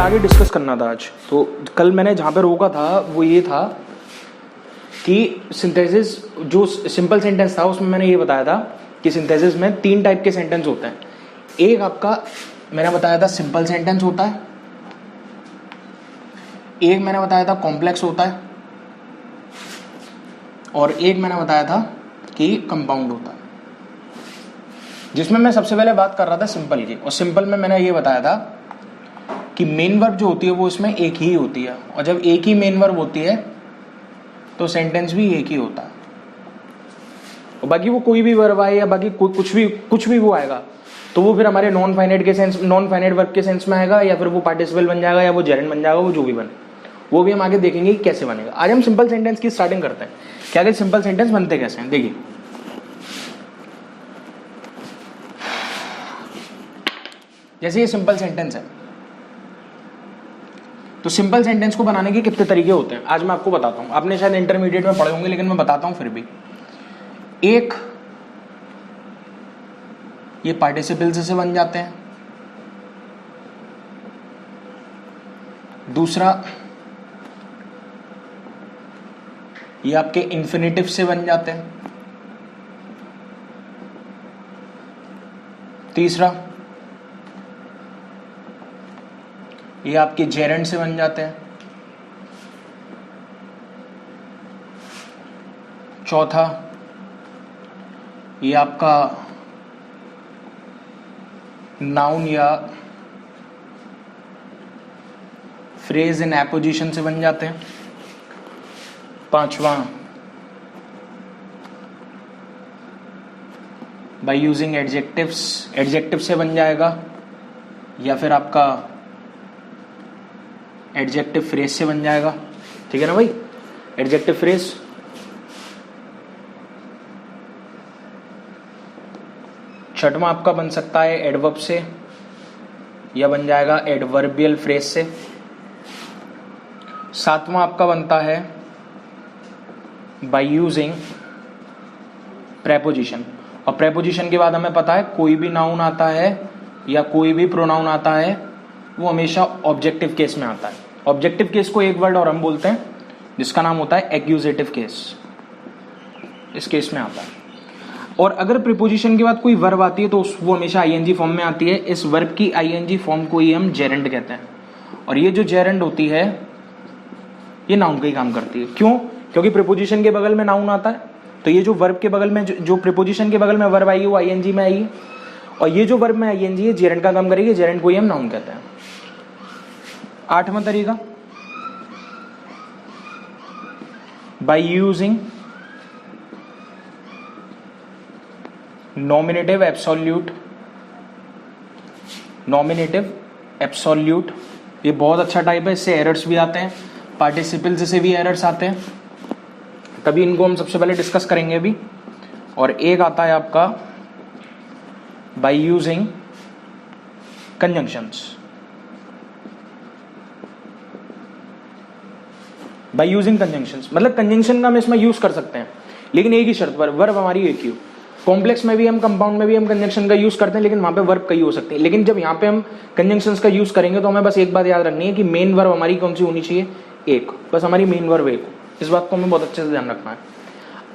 आगे डिस्कस करना था आज। तो कल मैंने जहाँ पे रोका था वो ये था कि सिंथेसिस जो सिंपल सेंटेंस था उसमें मैंने ये बताया था कि सिंथेसिस में 3 टाइप के सेंटेंस होते हैं। एक आपका मैंने बताया था सिंपल सेंटेंस होता है, एक मैंने बताया था कॉम्प्लेक्स होता है, और एक मैंने बताया था कि कंपाउंड होता है। जिसमें मैं सबसे पहले बात कर रहा था सिंपल की, और सिंपल में मैंने ये बताया था कि मेन वर्ब जो होती है वो इसमें एक ही होती है, और जब एक ही मेन वर्ब होती है तो सेंटेंस भी एक ही होता है। और बाकी वो कोई भी वर्ब आए या बाकी कुछ भी वो आएगा तो वो फिर हमारे नॉन फाइनाइट वर्ब के सेंस में आएगा, या फिर वो पार्टिसिपल बन जाएगा, या वो जेरेंड बन जाएगा, वो जो भी बने वो भी हम आगे देखेंगे कि कैसे बनेगा। आज हम सिंपल सेंटेंस की स्टार्टिंग करते हैं। क्या कि सिंपल सेंटेंस बनते कैसे हैं, देखिए। जैसे ये सिंपल सेंटेंस है, तो सिंपल सेंटेंस को बनाने के कितने तरीके होते हैं आज मैं आपको बताता हूं। आपने शायद इंटरमीडिएट में पढ़े होंगे, लेकिन मैं बताता हूं फिर भी। एक, ये पार्टिसिपल्स से बन जाते हैं। दूसरा, ये आपके इन्फिनेटिव से बन जाते हैं। तीसरा, ये आपके जेरेंड से बन जाते हैं। चौथा, ये आपका नाउन या फ्रेज इन एपोजिशन से बन जाते हैं। पांचवा, बाय यूजिंग एडजेक्टिव से बन जाएगा, या फिर आपका एडजेक्टिव फ्रेज से बन जाएगा। ठीक है ना भाई, एडजेक्टिव फ्रेज। छठवां आपका बन सकता है एडवर्ब से, या बन जाएगा एडवर्बियल फ्रेज से। सातवां आपका बनता है बाय यूजिंग प्रेपोजिशन, और प्रेपोजिशन के बाद हमें पता है कोई भी नाउन आता है या कोई भी प्रोनाउन आता है वो हमेशा ऑब्जेक्टिव केस में आता है। ऑब्जेक्टिव केस को एक वर्ड और हम बोलते हैं जिसका नाम होता है एक्यूजेटिव केस, इस केस में आता है। और अगर प्रीपोजिशन के बाद कोई वर्ब आती है तो वो हमेशा आईएनजी फॉर्म में आती है। इस वर्ब की आईएनजी फॉर्म को ही हम जेरेंड कहते हैं, और ये जो जेरेंड होती है ये नाउन का ही काम करती है। क्यों? क्योंकि प्रीपोजिशन के बगल में नाउन आता है, तो ये जो वर्ब के बगल में जो प्रीपोजिशन के बगल में वर्ब आई है वो आईएनजी में आई है, और ये जो वर्ब में आईएनजी है जेरेंड का काम करेगी, जेरेंड को ही हम नाउन कहते हैं। आठवां तरीका, बाय यूजिंग नॉमिनेटिव एब्सोल्यूट। ये बहुत अच्छा टाइप है, इससे एरर्स भी आते हैं, पार्टिसिपल्स से भी एरर्स आते हैं, तभी इनको हम सबसे पहले डिस्कस करेंगे अभी। और एक आता है आपका by using conjunctions. By using conjunctions मतलब कंजंक्शन का हम इसमें यूज कर सकते हैं, लेकिन एक ही शर्त पर, वर्ब हमारी एक ही हो। कॉम्प्लेक्स में भी हम, कंपाउंड में भी हम कंजंक्शन का यूज करते हैं, लेकिन वहां पे वर्ब कई हो सकते हैं। लेकिन जब यहाँ पे हम कंजंक्शंस का यूज करेंगे तो हमें बस एक बात याद रखनी है कि मेन वर्ब हमारी कौन सी होनी चाहिए, एक। बस हमारी मेन वर्ब एक हो, इस बात को हमें बहुत अच्छे से ध्यान रखना है।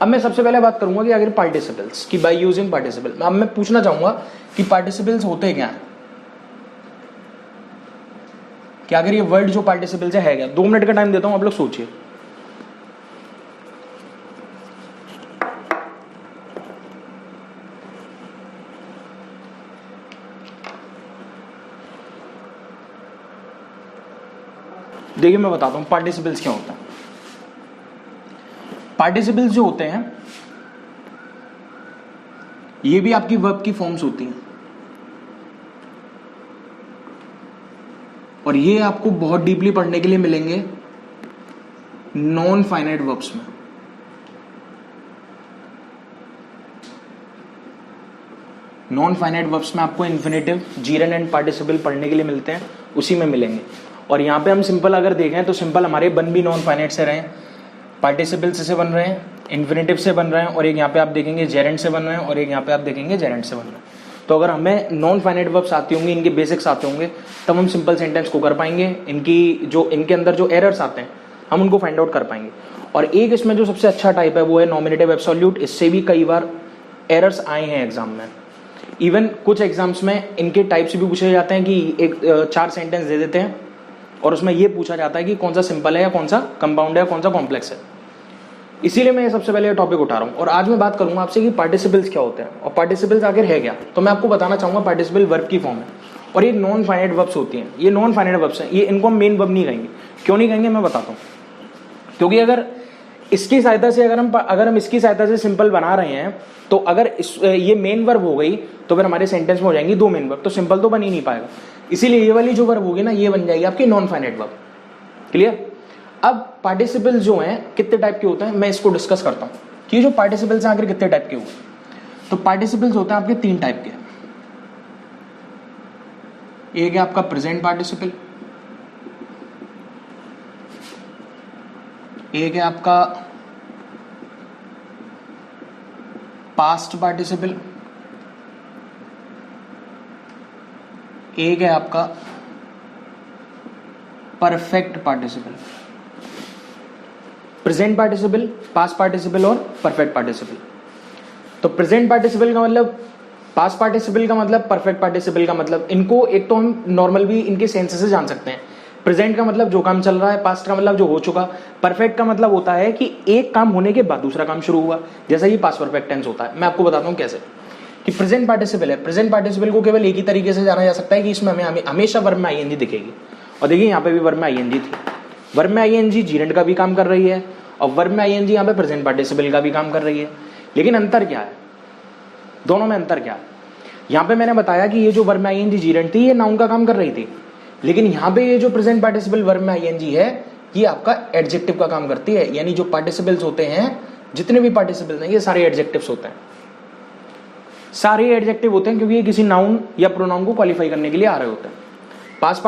अब मैं सबसे पहले बात करूंगा कि अगर पार्टिसिपल्स की, बाय यूजिंग पार्टिसिपल। अब मैं पूछना चाहूंगा कि पार्टिसिपल्स होते क्या है, कि अगर ये वर्ड जो पार्टिसिपल्स है क्या। 2 मिनट का टाइम देता हूं, आप लोग सोचिए। देखिए मैं बताता हूं पार्टिसिपल्स क्या होता है। पार्टिसिपल्स जो होते हैं ये भी आपकी वर्ब की फॉर्म्स होती हैं, और ये आपको बहुत डीपली पढ़ने के लिए मिलेंगे नॉन फाइनाइट वर्ब्स में। नॉन फाइनाइट वर्ब्स में आपको इन्फिनेटिव, जीरेंड एंड पार्टिसिपल पढ़ने के लिए मिलते हैं, उसी में मिलेंगे। और यहाँ पे हम सिंपल अगर देखें तो सिंपल हमारे बन भी नॉन फाइनाइट से रहे हैं, पार्टिसिपल्स से बन रहे हैं, इन्फिनेटिव से बन रहे हैं, और एक यहाँ पे आप देखेंगे जेरेंड से बन रहे हैं, और एक यहाँ पे आप देखेंगे जेरेंड से बन रहे हैं। तो अगर हमें नॉन फाइनाइट वर्ब्स आती होंगी, इनके बेसिक्स आते होंगे, तब हम सिंपल सेंटेंस को कर पाएंगे। इनके अंदर जो एरर्स आते हैं हम उनको फाइंड आउट कर पाएंगे। और एक इसमें जो सबसे अच्छा टाइप है वो है नॉमिनेटिव एब्सोल्यूट। इससे भी कई बार एरर्स आए हैं एग्जाम में। इवन कुछ एग्जाम्स में इनके टाइप्स भी पूछे जाते हैं कि एक 4 सेंटेंस दे देते हैं और उसमें ये पूछा जाता है कि कौन सा सिंपल है या कौन सा कंपाउंड है या कौन सा कॉम्प्लेक्स है। इसीलिए मैं सबसे पहले टॉपिक उठा रहा हूँ। और आज मैं बात करूंगा आपसे कि पार्टिसिपल्स क्या होते हैं और पार्टिसिपल्स आखिर है क्या। तो मैं आपको बताना चाहूंगा पार्टिसिपल वर्ब की फॉर्म है और ये नॉन फाइनाइट वर्ब्स होती हैं। ये नॉन फाइनाइट वर्ब्स हैं, ये इनको हम मेन वर्ब नहीं कहेंगे। क्यों नहीं कहेंगे मैं बताता हूँ। क्योंकि अगर इसकी सहायता से अगर हम इसकी सहायता से सिंपल बना रहे हैं तो अगर ये मेन वर्ब हो गई तो फिर हमारे सेंटेंस में हो जाएंगी 2 मेन वर्ब, तो सिंपल तो बन ही नहीं पाएगा। इसीलिए ये वाली जो वर्ब होगी ना, ये बन जाएगी आपकी नॉन फाइनाइट वर्ब। क्लियर। अब पार्टिसिपल्स जो हैं कितने टाइप के होते हैं मैं इसको डिस्कस करता हूं कि जो पार्टिसिपल्स हैं आखिर कितने टाइप के हुए। तो पार्टिसिपल्स होते हैं आपके 3 टाइप के। एक है आपका प्रेजेंट पार्टिसिपल, एक है आपका पास्ट पार्टिसिपल, एक है आपका perfect participle. Present participle, past participle और परफेक्ट पार्टिसिपल। तो प्रेजेंट पार्टिसिपल का मतलब, पास्ट पार्टिसिपल का मतलब, परफेक्ट पार्टिसिपल का मतलब, इनको एक तो हम नॉर्मल भी इनके सेंस से जान सकते हैं। प्रेजेंट का मतलब जो काम चल रहा है, पास्ट का मतलब जो हो चुका, परफेक्ट का मतलब होता है कि एक काम होने के बाद दूसरा काम शुरू हुआ, जैसा ये पास्ट परफेक्ट टेंस होता है। मैं आपको बताता हूं कैसे। कि प्रेजेंट पार्टिसिपल है, प्रेजेंट पार्टिसिपल को केवल एक ही तरीके से जाना जा सकता है कि इसमें हमें हमेशा वर्ब में आईएनजी दिखेगी। और देखिए यहाँ पे भी वर्ब में आईएनजी थी। वर्ब में आईएनजी जीरेंट का भी काम कर रही है और वर्ब में आईएनजी यहाँ पे प्रेजेंट पार्टिसिपल का भी काम कर रही है। लेकिन अंतर क्या है दोनों में? अंतर क्या है? यहाँ पे मैंने बताया कि ये जो वर्ब में आईएनजी जीरेंट थी ये नाउन का काम कर रही थी, लेकिन यहाँ पे ये जो प्रेजेंट पार्टिसिपल वर्ब में आईएनजी है ये आपका एडजेक्टिव का काम करती है। यानी जो पार्टिसिपल्स होते हैं, जितने भी पार्टिसिपल्स हैं, ये सारे एडजेक्टिव्स होते हैं। सारे एडजेक्टिव होते हैं क्योंकि ये किसी नाउन या प्रोनाउन को क्वालिफाई करने के लिए आ रहे होते हैं। पास्ट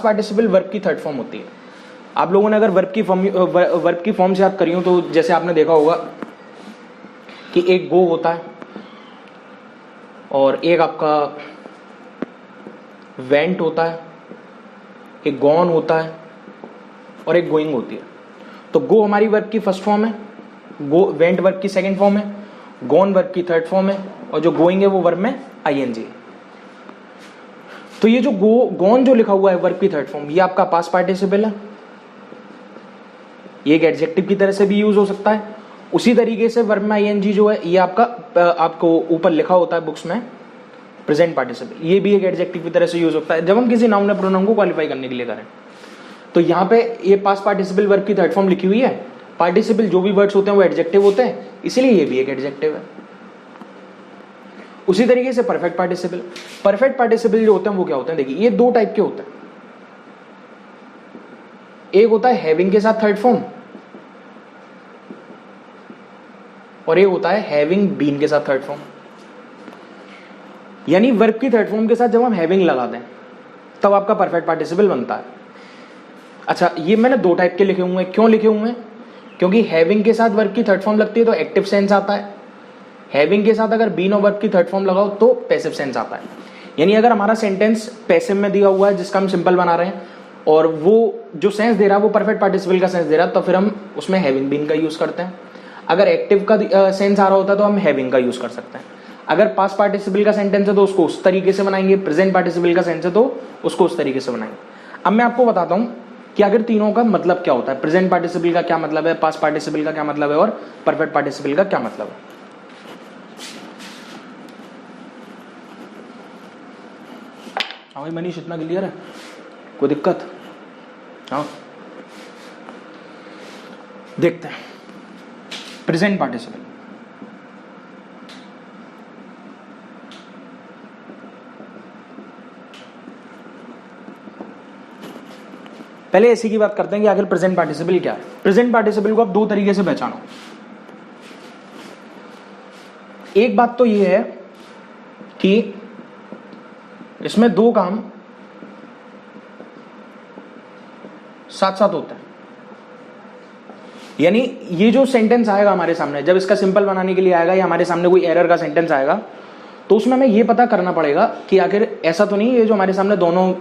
पार्टिसिपल वर्ब की थर्ड फॉर्म होती है। आप लोगों ने अगर वर्ब की फॉर्म से याद करी हो तो जैसे आपने देखा होगा कि एक गो होता है और एक आपका वेंट होता है, एक गॉन होता है और एक गोइंग होती है। तो गो हमारी वर्ब की फर्स्ट फॉर्म है, गो वेंट वर्ब की सेकंड फॉर्म है, गॉन वर्ब की थर्ड फॉर्म है और जो गोइंग है वो वर्ब में आईएनजी है। तो ये जो गॉन जो लिखा हुआ है वर्ब की थर्ड फॉर्म, ये आपका पास्ट पार्टिसिपल है। ये एक एडजेक्टिव की तरह से भी यूज हो सकता है। उसी तरीके से वर्ब में आईएनजी जो है ये आपको ऊपर लिखा होता है बुक्स में प्रेजेंट पार्टिसिपल, ये भी एक एडजेक्टिव की तरह से यूज होता है जब हम किसी नाउन या प्रोनाउन को क्वालिफाई करने के लिए करें। तो यहाँ पे ये पास्ट पार्टिसिपल वर्ब की थर्ड फॉर्म लिखी हुई है। पार्टिसिपल जो भी वर्ड्स होते हैं वो एडजेक्टिव होते हैं, इसीलिए ये भी एक एडजेक्टिव है। उसी तरीके से परफेक्ट पार्टिसिपल जो होते हैं वो क्या होते हैं? देखिए ये 2 टाइप के होते हैं। एक होता है हैविंग के साथ थर्ड फॉर्म और एक होता है हैविंग बीन के साथ थर्ड फॉर्म। यानी वर्ब की थर्ड फॉर्म के साथ जब हम हैविंग लगा दें तब आपका परफेक्ट पार्टिसिपल बनता है। अच्छा, ये मैंने 2 टाइप के लिखे हुए हैं। क्यों लिखे हुए हैं? क्योंकि हैविंग के साथ वर्ब की थर्ड फॉर्म लगती है तो एक्टिव सेंस आता है। हैविंग के साथ अगर बीन और वर्ब की थर्ड फॉर्म लगाओ तो पैसिव सेंस आता है। यानी अगर हमारा सेंटेंस पैसिव में दिया हुआ है जिसका हम सिंपल बना रहे हैं और वो जो सेंस दे रहा है वो परफेक्ट पार्टिसिपल का सेंस दे रहा है, तो फिर हम उसमें हैविंग बीन का यूज करते हैं। अगर एक्टिव का सेंस आ रहा होता है तो हम हैविंग का यूज कर सकते हैं। अगर पास्ट पार्टिसिपल का सेंटेंस है तो उसको उस तरीके से बनाएंगे, प्रेजेंट पार्टिसिपल का सेंस है तो उसको उस तरीके से बनाएंगे। अब मैं आपको बताता हूं कि आखिर तीनों का मतलब क्या होता है। प्रेजेंट पार्टिसिपल का क्या मतलब है, पास्ट पार्टिसिपल का क्या मतलब है और परफेक्ट पार्टिसिपल का क्या मतलब है। हाँ भाई मनीष, इतना क्लियर है? कोई दिक्कत? हाँ, देखते हैं। प्रेजेंट पार्टिसिपल, पहले ऐसी की बात करते हैं कि आखिर प्रेजेंट पार्टिसिपल क्या है। प्रेजेंट पार्टिसिपल को आप 2 तरीके से पहचानो। एक बात तो ये है कि इसमें 2 काम साथ साथ होते हैं। यानी ये जो सेंटेंस आएगा हमारे सामने, जब इसका सिंपल बनाने के लिए आएगा या हमारे सामने कोई एरर का सेंटेंस आएगा तो उसमें हमें ये पता करना पड़ेगा कि आखिर ऐसा तो नहीं ये जो हमारे सामने दोनों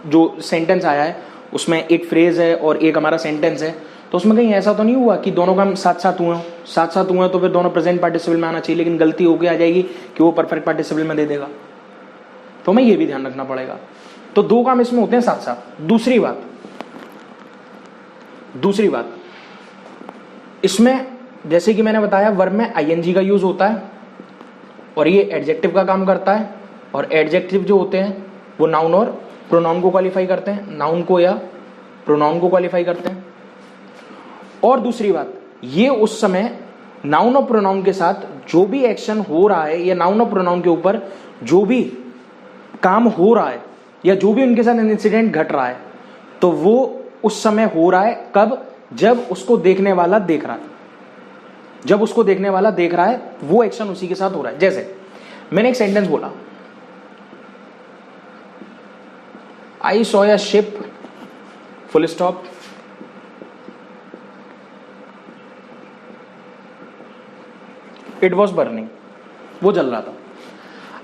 जो सेंटेंस आया है उसमें एक फ्रेज है और एक हमारा सेंटेंस है, तो उसमें कहीं ऐसा तो नहीं हुआ कि दोनों काम साथ साथ हुए तो फिर दोनों प्रेजेंट पार्टिसिपल में आना चाहिए, लेकिन गलती होके आ जाएगी कि वो परफेक्ट पार्टिसिपल में दे देगा। तो हमें ये भी ध्यान रखना पड़ेगा। तो दो काम इसमें होते हैं साथ साथ। दूसरी बात इसमें जैसे कि मैंने बताया वर्ब में आईएनजी का यूज होता है और ये एडजेक्टिव का काम करता है, और एडजेक्टिव जो होते हैं वो नाउन और प्रोनाउन को क्वालिफाई करते हैं, नाउन को या प्रोनाउन को क्वालिफाई करते हैं। और दूसरी बात, ये उस समय नाउन और प्रोनाउन के साथ जो भी एक्शन हो रहा है या नाउन और प्रोनाउन के ऊपर जो भी काम हो रहा है या जो भी उनके साथ इंसिडेंट घट रहा है, तो वो उस समय हो रहा है कब? जब उसको देखने वाला देख रहा है। जब उसको देखने वाला देख रहा है वो एक्शन उसी के साथ हो रहा है। जैसे मैंने एक सेंटेंस बोला, I saw a ship full stop, it was burning, वो जल रहा था।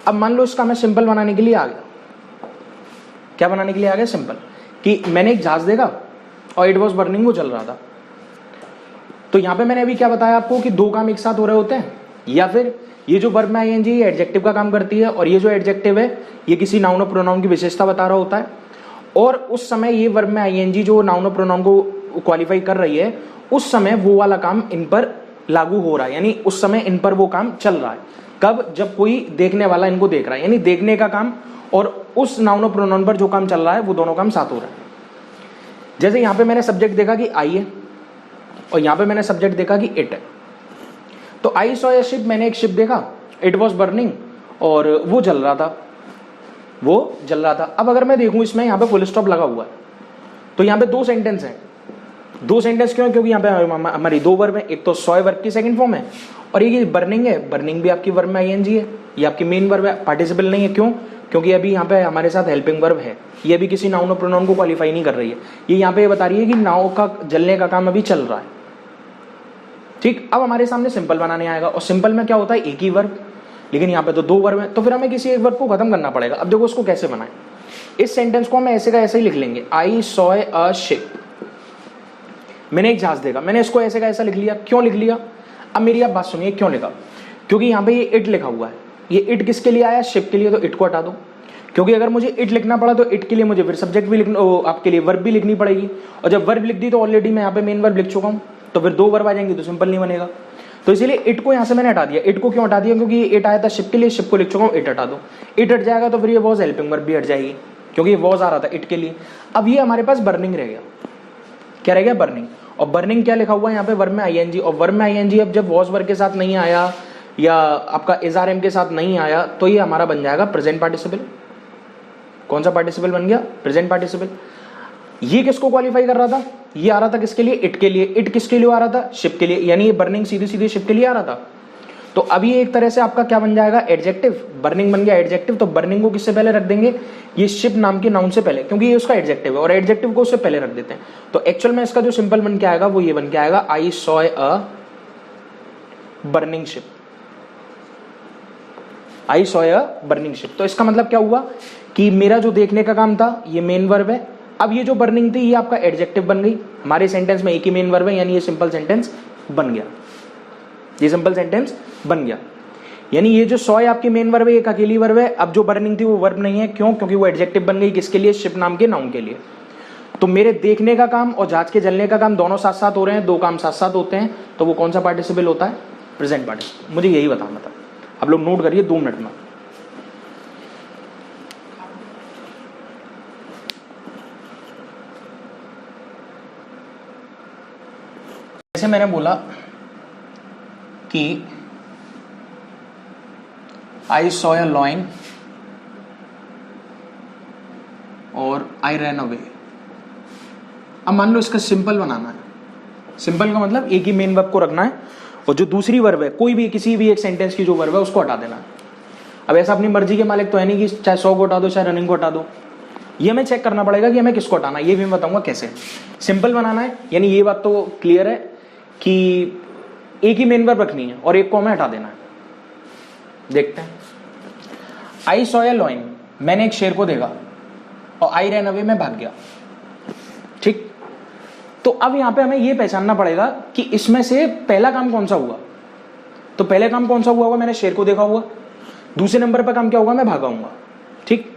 अब मान लो इसका मैं सिंपल बनाने के लिए आ गया। क्या बनाने के लिए आ गया? सिंपल, कि मैंने एक जहाज देखा और इट वॉज बर्निंग, वो जल रहा था। तो यहां पे मैंने अभी क्या बताया आपको कि दो काम एक साथ हो रहे होते हैं, या फिर ये जो वर्ब में आईएनजी एडजेक्टिव का काम करती है और ये जो एडजेक्टिव है ये किसी नाउन और प्रोनाउन की विशेषता बता रहा होता है, और उस समय ये वर्ब में आईएनजी जो नाउन और प्रोनाउन को क्वालिफाई कर रही है उस समय वो वाला काम इन पर लागू हो रहा है, यानी उस समय इन पर वो काम चल रहा है। कब? जब कोई देखने वाला इनको देख रहा है, यानी देखने का काम और उस नाउन और प्रोनाउन पर जो काम चल रहा है वो दोनों काम साथ हो रहा है। जैसे यहां पे मैंने सब्जेक्ट देखा कि आई है और यहां पे मैंने सब्जेक्ट देखा कि इट है। तो आई सॉ अ शिप, मैंने एक शिप देखा, इट वॉज बर्निंग, और वो जल रहा था। अब अगर मैं देखूं इसमें यहां पे फुल स्टॉप लगा हुआ है, तो यहां पे दो सेंटेंस हैं। दो सेंटेंस क्यों? क्योंकि यहाँ पे हमारी दो वर्ब है, एक तो सॉय वर्ब की सेकंड फॉर्म है और ये बर्निंग है। बर्निंग भी आपकी वर्ब में आईएनजी है, ये आपकी मेन वर्ब है, पार्टिसिपल नहीं है। क्यों? क्योंकि अभी यहाँ पे हमारे साथ हेल्पिंग वर्ब है, ये भी किसी नाउन और प्रोनाउन को क्वालिफाई नहीं कर रही है। ये यहाँ पे ये बता रही है कि नाव का जलने का काम अभी चल रहा है। ठीक, अब हमारे सामने सिंपल बनाने आएगा, और सिंपल में क्या होता है? एक ही वर्ब, लेकिन यहाँ पे तो दो वर्ब है, तो फिर हमें किसी एक वर्ब को खत्म करना पड़ेगा। अब देखो उसको कैसे बनाए। इस सेंटेंस को हम ऐसे का ऐसे ही लिख लेंगे, आई सॉ अ शिप, मैंने एक जहाज देखा, मैंने इसको ऐसे का ऐसा लिख लिया। क्यों लिख लिया? अब मेरी आप बात सुनिए, क्यों लिखा? क्योंकि यहाँ पे ये इट लिखा हुआ है। ये इट किसके लिए आया? शिप के लिए, तो इट को हटा दो। क्योंकि अगर मुझे इट लिखना पड़ा तो इट के लिए मुझे फिर सब्जेक्ट भी लिखना, आपके लिए वर्ब भी लिखनी पड़ेगी, और जब वर्ब लिख दी तो ऑलरेडी मैं यहाँ पे मेन वर्ब लिख चुका हूँ, तो फिर दो वर्ब आ जाएंगे तो सिंपल नहीं बनेगा। तो इसीलिए इट को यहाँ से मैंने हटा दिया। इट को क्यों हटा दिया? क्योंकि इट आया था शिप के लिए, शिप को लिख चुका हूँ, इट हटा दो। इट हट जाएगा तो फिर ये वॉज हेल्पिंग वर्ब भी हट जाएगी, क्योंकि ये वॉज आ रहा था इट के लिए। अब ये हमारे पास बर्निंग रह गया। क्या रह गया? बर्निंग। और बर्निंग क्या लिखा हुआ है यहाँ पे? वर्ब में आईएनजी, और वर्ब में आईएनजी अब जब वॉज वर्ब के साथ नहीं आया या आपका एसआरएम के साथ नहीं आया तो ये हमारा बन जाएगा प्रेजेंट पार्टिसिपल। कौन सा पार्टिसिपल बन गया? Present participle. ये किसको क्वालिफाई कर रहा था? ये आ रहा था किसके लिए? इट के लिए। इट किसके लिए आ रहा था? शिप के लिए, यानी ये बर्निंग सीधी सीधी शिप के लिए आ रहा था। तो अभी एक तरह से आपका क्या बन जाएगा? एडजेक्टिव। बर्निंग बन गया एडजेक्टिव, तो बर्निंग को किससे पहले रख देंगे? ये शिप नाम के नाउन से पहले, क्योंकि ये उसका एडजेक्टिव है, और एडजेक्टिव को उससे पहले रख देते हैं। तो एक्चुअल में इसका जो सिंपल बन के आएगा वो ये बन के आएगा, I saw a burning ship. I saw a burning ship. तो इसका मतलब क्या हुआ कि मेरा जो देखने का काम था ये मेन वर्ब है। अब ये जो बर्निंग थी ये आपका एडजेक्टिव बन गई। हमारे सेंटेंस में एक ही मेन वर्ब है, यानी ये सिंपल सेंटेंस बन गया। ये सिंपल सेंटेंस बन गया, यानी ये जो सॉय आपकी मेन वर्ब है एक अकेली वर्ब है। अब जो बर्निंग थी वो वर्ब नहीं है। क्यों? क्योंकि वो एडजेक्टिव बन गई। किसके लिए? शिप नाम के नाउन के लिए। तो मेरे देखने का काम और जहाज के जलने का काम दोनों साथ साथ हो रहे हैं, दो काम साथ साथ होते हैं, तो वो कौन सा पार्टिसिपल होता है? Present participle. मुझे यही बताना था, आप लोग नोट करिए 2 मिनट में। जैसे मैंने बोला कि आई सॉ अ लॉइन और आई रैन अवे। अब मान लो इसका सिंपल बनाना है। सिंपल का मतलब एक ही मेन वर्ब को रखना है, और जो दूसरी वर्ब है कोई भी किसी भी एक सेंटेंस की जो वर्ब है उसको हटा देना है। अब ऐसा अपनी मर्जी के मालिक तो है नहीं कि चाहे 100 को हटा दो चाहे रनिंग को हटा दो। ये हमें चेक करना पड़ेगा कि हमें किसको हटाना है, ये भी मैं बताऊंगा कैसे। सिंपल बनाना है, यानी ये बात तो क्लियर है कि एक ही मेन वर्ब रखनी है और एक को हमें हटा देना है। देखते हैं आई सॉ ए लॉइन, मैंने एक शेर को देखा और आई रैन अवे, मैं भाग गया। ठीक, तो अब यहां पे हमें यह पहचानना पड़ेगा कि इसमें से पहला काम कौन सा हुआ। तो पहले काम कौन सा हुआ होगा, मैंने शेर को देखा हुआ। दूसरे नंबर पर काम क्या होगा, मैं भागा हूंगा। ठीक,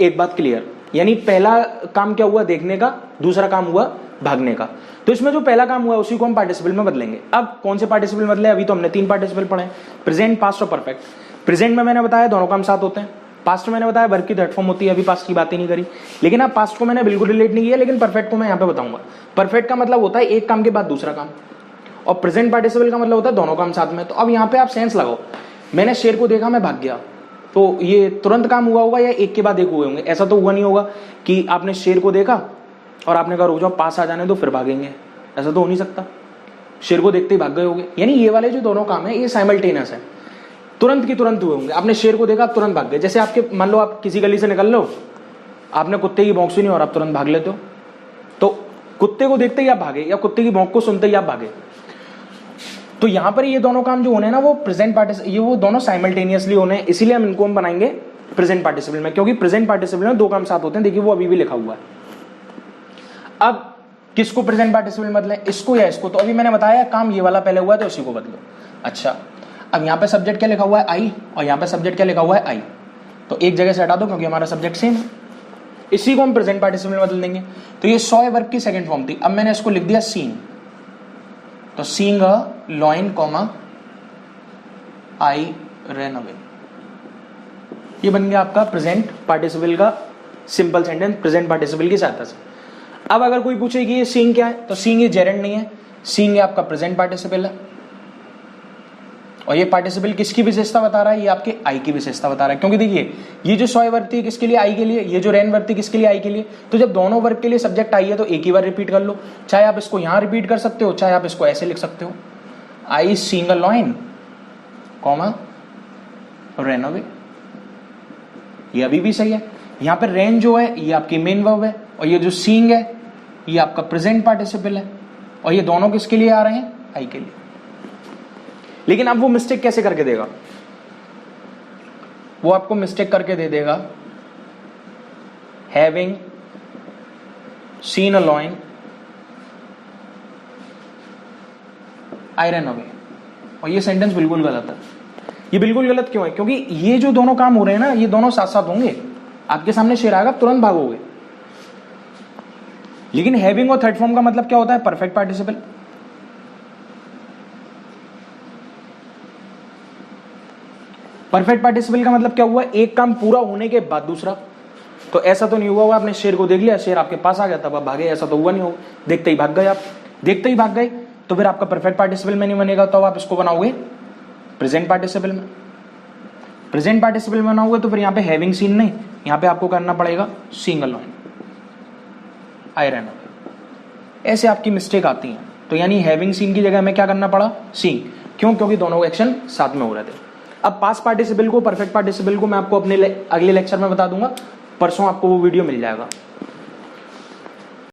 एक बात क्लियर, यानी पहला काम क्या हुआ, देखने का, दूसरा काम हुआ भागने का। तो इसमें जो पहला काम हुआ उसी को हम पार्टिसिपल में बदलेंगे। अब कौन से पार्टिसिपल बदले, अभी तो हमने 3 पार्टिसिपल पढ़े, प्रेजेंट, पास्ट और परफेक्ट। प्रेजेंट में मैंने बताया दोनों काम साथ होते हैं, पास्ट में मैंने बताया वर्ब की थर्ड फॉर्म होती है, अभी पास्ट की बात ही नहीं करी। लेकिन अब पास्ट को मैंने बिल्कुल रिलेट नहीं किया, लेकिन परफेक्ट को मैं यहाँ पे बताऊंगा। परफेक्ट का मतलब होता है एक काम के बाद दूसरा काम, और प्रेजेंट पार्टिसिपल का मतलब होता है दोनों काम साथ में। तो अब यहाँ पे आप सेंस लगाओ, मैंने शेर को देखा, मैं भाग गया, तो ये तुरंत काम हुआ होगा या एक के बाद एक हुए होंगे? ऐसा तो हुआ नहीं होगा कि आपने शेर को देखा और आपने कहा रुक जाओ पास आ जाने दो फिर भागेंगे, ऐसा तो हो नहीं सकता। शेर को देखते ही भाग गए होंगे, यानी ये वाले जो दोनों काम है ये साइमल्टेनियस है, तुरंत की तुरंत हुए होंगे। आपने शेर को देखा, आप तुरंत भाग गए। जैसे आपके, मान लो आप किसी गली से निकल लो, आपने कुत्ते की भौंक सुनी और आप तुरंत भाग लेते हो, तो कुत्ते को देखते ही आप भागे या कुत्ते की भौंक को सुनते ही आप भागे। तो यहां पर ये दोनों काम जो होने हैं ना, वो प्रेजेंट पार्टिसिपल, ये वो दोनों साइमल्टेनियसली होने हैं, इसीलिए हम इनको बनाएंगे प्रेजेंट पार्टिसिपल में, क्योंकि प्रेजेंट पार्टिसिपल में 2 काम साथ होते हैं। देखिए वो अभी भी लिखा हुआ है। अब किसको प्रेजेंट पार्टिसिपल बदले, इसको या इसको? तो अभी मैंने बताया काम ये वाला पहले हुआ है तो उसी को बदलो। अच्छा, अब यहाँ पे सब्जेक्ट क्या लिखा हुआ है, आई, और यहाँ पे सब्जेक्ट क्या लिखा हुआ है, आई, तो एक जगह से हटा दो क्योंकि हमारा सब्जेक्ट सेम है। इसी को हम प्रेजेंट पार्टिसिपल में बदल देंगे। तो ये सॉ वर्ब की सेकंड फॉर्म थी, अब मैंने इसको लिख दिया सीन, तो seeing a lion comma I ran away, ये बन गया आपका प्रेजेंट पार्टिसिपल का सिंपल सेंटेंस प्रेजेंट पार्टिसिपल की सहायता से। अब अगर कोई पूछे कि ये सीइंग क्या है, तो सीइंग ये जेरेंड नहीं है, सीइंग ये आपका प्रेजेंट पार्टिसिपल है, और ये पार्टिसिपल किसकी विशेषता बता रहा है, ये आपके आई की विशेषता बता रहा है। क्योंकि देखिए ये जो सॉय वर्ब थी किसके लिए, आई के लिए, ये जो रैन वर्ब थी किसके लिए, आई के लिए। तो जब दोनों वर्ब के लिए सब्जेक्ट आई है तो एक ही बार रिपीट कर लो, चाहे आप इसको यहां रिपीट कर सकते हो, चाहे आप इसको ऐसे लिख सकते हो, I seeing a lion comma ran away, ये अभी भी सही है। यहां पर रैन जो है ये आपकी मेन वर्ब है, और ये जो सीइंग है ये आपका प्रेजेंट पार्टिसिपल है, और ये दोनों किसके लिए आ रहे हैं, आई के लिए। लेकिन अब वो मिस्टेक कैसे करके देगा, वो आपको मिस्टेक करके दे देगा having seen a lion I ran away, और ये सेंटेंस बिल्कुल गलत है। ये बिल्कुल गलत क्यों है, क्योंकि ये जो दोनों काम हो रहे हैं ना ये दोनों साथ साथ होंगे। आपके सामने शेर आएगा तुरंत भागोगे, लेकिन हैविंग और थर्ड फॉर्म का मतलब क्या होता है, परफेक्ट पार्टिसिपल। परफेक्ट पार्टिसिपल का मतलब क्या हुआ, एक काम पूरा होने के बाद दूसरा। तो ऐसा तो नहीं हुआ होगा आपने शेर को देख लिया, शेर आपके पास आ गया तब आप भागे, ऐसा तो हुआ नहीं होगा। देखते ही भाग गए आप, देखते ही भाग गए तो फिर आपका परफेक्ट पार्टिसिपल में नहीं बनेगा, तो आप इसको बनाओगे प्रेजेंट पार्टिसिपल में। प्रेजेंट पार्टिसिपल में बनाओगे तो फिर यहाँ पे हैविंग सीन नहीं, यहाँ पे आपको करना पड़ेगा seeing a lion I ran away. ऐसे आपकी मिस्टेक आती है। तो यानी हैविंग सीन की जगह हमें क्या करना पड़ा, सीइंग। क्यों, क्योंकि दोनों एक्शन साथ में हो रहे थे। अब पास्ट पार्टिसिपल को, परफेक्ट पार्टिसिपल को मैं आपको अपने अगले लेक्चर में बता दूंगा, परसों आपको वो वीडियो मिल जाएगा।